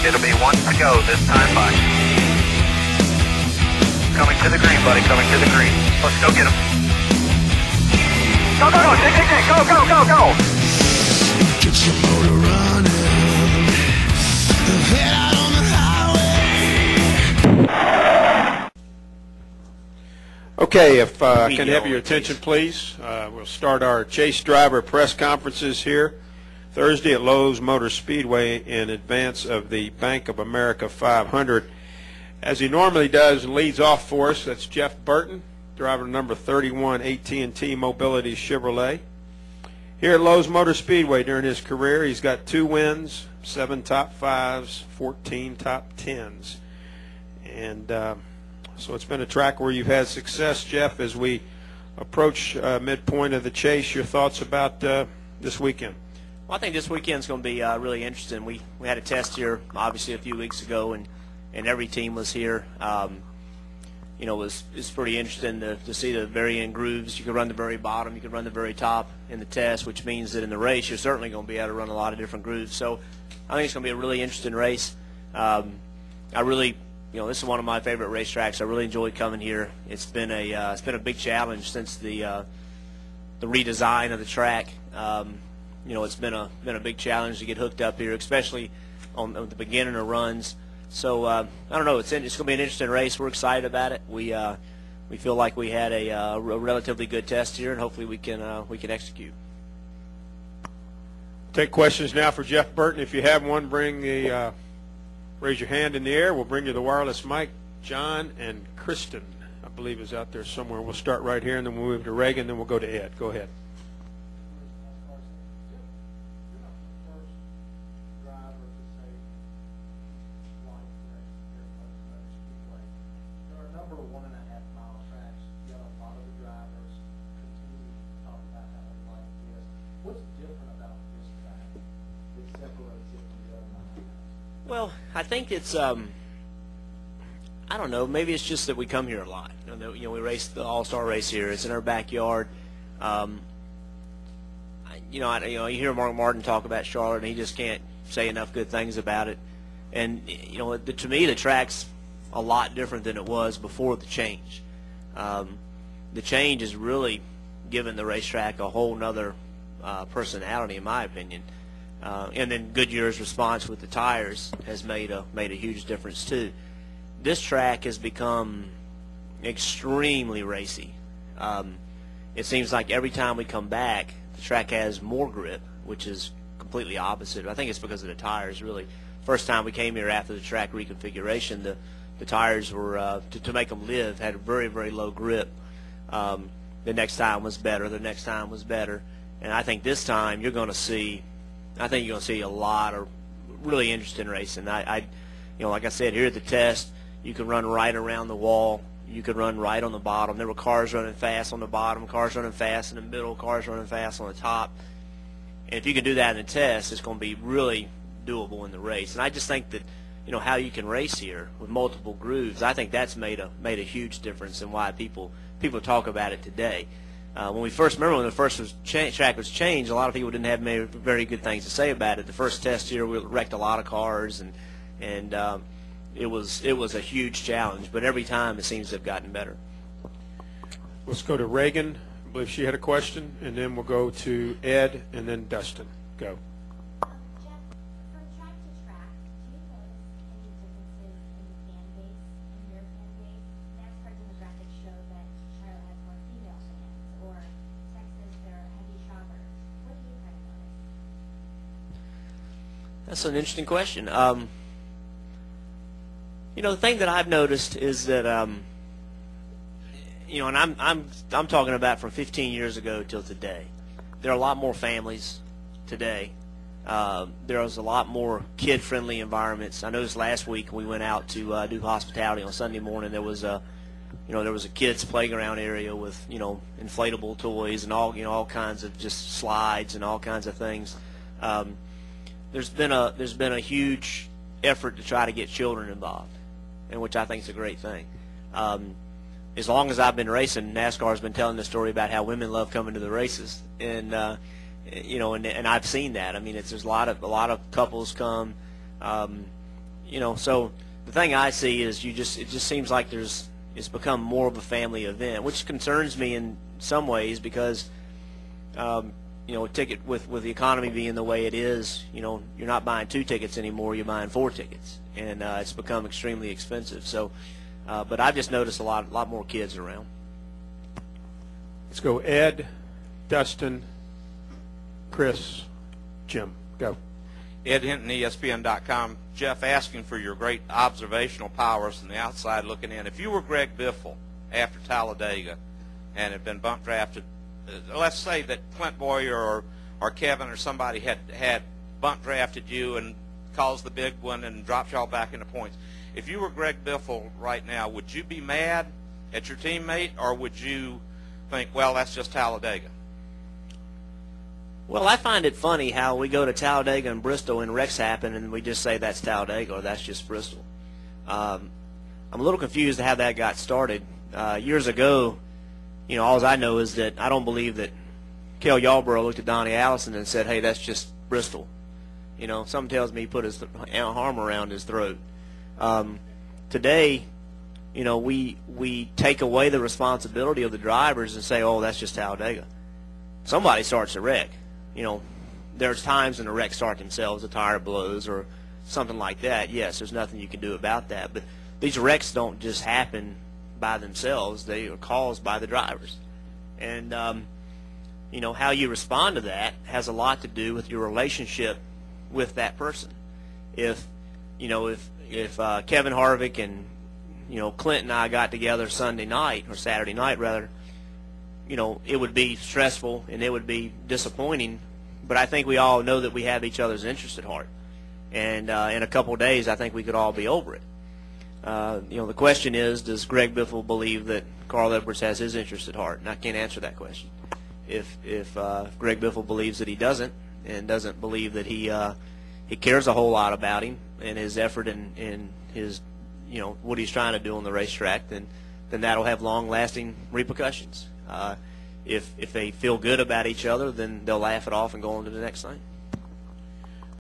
It'll be one to go this time by. Coming to the green, buddy, coming to the green. Let's go get him. Go, go, go, go, go, go, go. Get your motor running. Head out on the highway. Okay, if I can have your attention, please. We'll start our Chase driver press conferences here Thursday at Lowe's Motor Speedway in advance of the Bank of America 500. As he normally does and leads off for us, that's Jeff Burton, driver number 31, AT&T Mobility Chevrolet. Here at Lowe's Motor Speedway during his career, he's got 2 wins, 7 top 5s, 14 top 10s. And so it's been a track where you've had success. Jeff, as we approach midpoint of the chase, your thoughts about this weekend? Well, I think this weekend's going to be really interesting. We had a test here, obviously, a few weeks ago, and every team was here. You know, it's pretty interesting to see the varying grooves. You could run the very bottom, you could run the very top in the test, which means that in the race you're certainly going to be able to run a lot of different grooves. So I think it's going to be a really interesting race. I really, you know, this is one of my favorite racetracks. I really enjoyed coming here. It's been a big challenge since the redesign of the track. You know, it's been a big challenge to get hooked up here, especially on the beginning of runs. So I don't know. It's going to be an interesting race. We're excited about it. We feel like we had a relatively good test here, and hopefully we can execute. Take questions now for Jeff Burton. If you have one, raise your hand in the air. We'll bring you the wireless mic. John and Kristen, I believe, is out there somewhere. We'll start right here, and then we'll move to Reagan, then we'll go to Ed. Go ahead. Well, I think it's I don't know. Maybe it's just that we come here a lot. You know, we race the All-Star race here. It's in our backyard. You hear Mark Martin talk about Charlotte, and he just can't say enough good things about it. And you know, to me, the track's a lot different than it was before the change. The change has really given the racetrack a whole nother personality, in my opinion. And then Goodyear's response with the tires has made a huge difference too. This track has become extremely racy. It seems like every time we come back, the track has more grip, which is completely opposite. I think it's because of the tires, really. First time we came here after the track reconfiguration, the tires were, to make them live, had a very, very low grip. The next time was better. The next time was better. And I think this time you're going to see a lot of really interesting racing. You know, like I said, here at the test, you can run right around the wall. You could run right on the bottom. There were cars running fast on the bottom, cars running fast in the middle, cars running fast on the top. And if you can do that in the test, it's going to be really doable in the race. And I just think that, you know, how you can race here with multiple grooves, I think that's made a huge difference in why people talk about it today. When the first track was changed, a lot of people didn't have very good things to say about it. The first test here, we wrecked a lot of cars, and it was a huge challenge. But every time, it seems to have gotten better. Let's go to Reagan. I believe she had a question, and then we'll go to Ed, and then Dustin. Go. That's an interesting question. You know, the thing that I've noticed is that, you know, and I'm talking about from 15 years ago till today. There are a lot more families today. There's a lot more kid-friendly environments. I noticed last week we went out to do hospitality on Sunday morning. There was a kids' playground area with, you know, inflatable toys and all kinds of just slides and all kinds of things. There's been a huge effort to try to get children involved, and which I think is a great thing. As long as I've been racing, NASCAR has been telling the story about how women love coming to the races, and you know, and I've seen that. I mean, there's a lot of couples come. So the thing I see is it just seems like it's become more of a family event, which concerns me in some ways because, a ticket with the economy being the way it is, you're not buying 2 tickets anymore, you're buying 4 tickets, and it's become extremely expensive. So, but I've just noticed a lot more kids around. Let's go Ed, Dustin, Chris, Jim. Go. Ed Hinton, ESPN.com. Jeff, asking for your great observational powers from the outside looking in. If you were Greg Biffle after Talladega and had been bump drafted, let's say that Clint Boyer or Kevin or somebody had bump drafted you and caused the big one and dropped y'all back into points. If you were Greg Biffle right now, would you be mad at your teammate, or would you think, well, that's just Talladega? Well, I find it funny how we go to Talladega and Bristol and wrecks happen and we just say that's Talladega or that's just Bristol. I'm a little confused how that got started. Years ago, all I know is that I don't believe that Cale Yarborough looked at Donnie Allison and said, hey, that's just Bristol. Something tells me he put his arm around his throat. Today, we take away the responsibility of the drivers and say, oh, that's just Talladega. Somebody starts a wreck. There's times when the wrecks start themselves, a tire blows or something like that. Yes, there's nothing you can do about that. But these wrecks don't just happen by themselves. They are caused by the drivers. And, how you respond to that has a lot to do with your relationship with that person. If Kevin Harvick and, Clint and I got together Sunday night, or Saturday night rather, it would be stressful and it would be disappointing, but I think we all know that we have each other's interests at heart. And in a couple of days, I think we could all be over it. The question is, does Greg Biffle believe that Carl Edwards has his interests at heart? And I can't answer that question. If Greg Biffle believes that he doesn't, and doesn't believe that he cares a whole lot about him and his effort and his, what he's trying to do on the racetrack, then that'll have long-lasting repercussions. If they feel good about each other, then they'll laugh it off and go on to the next thing.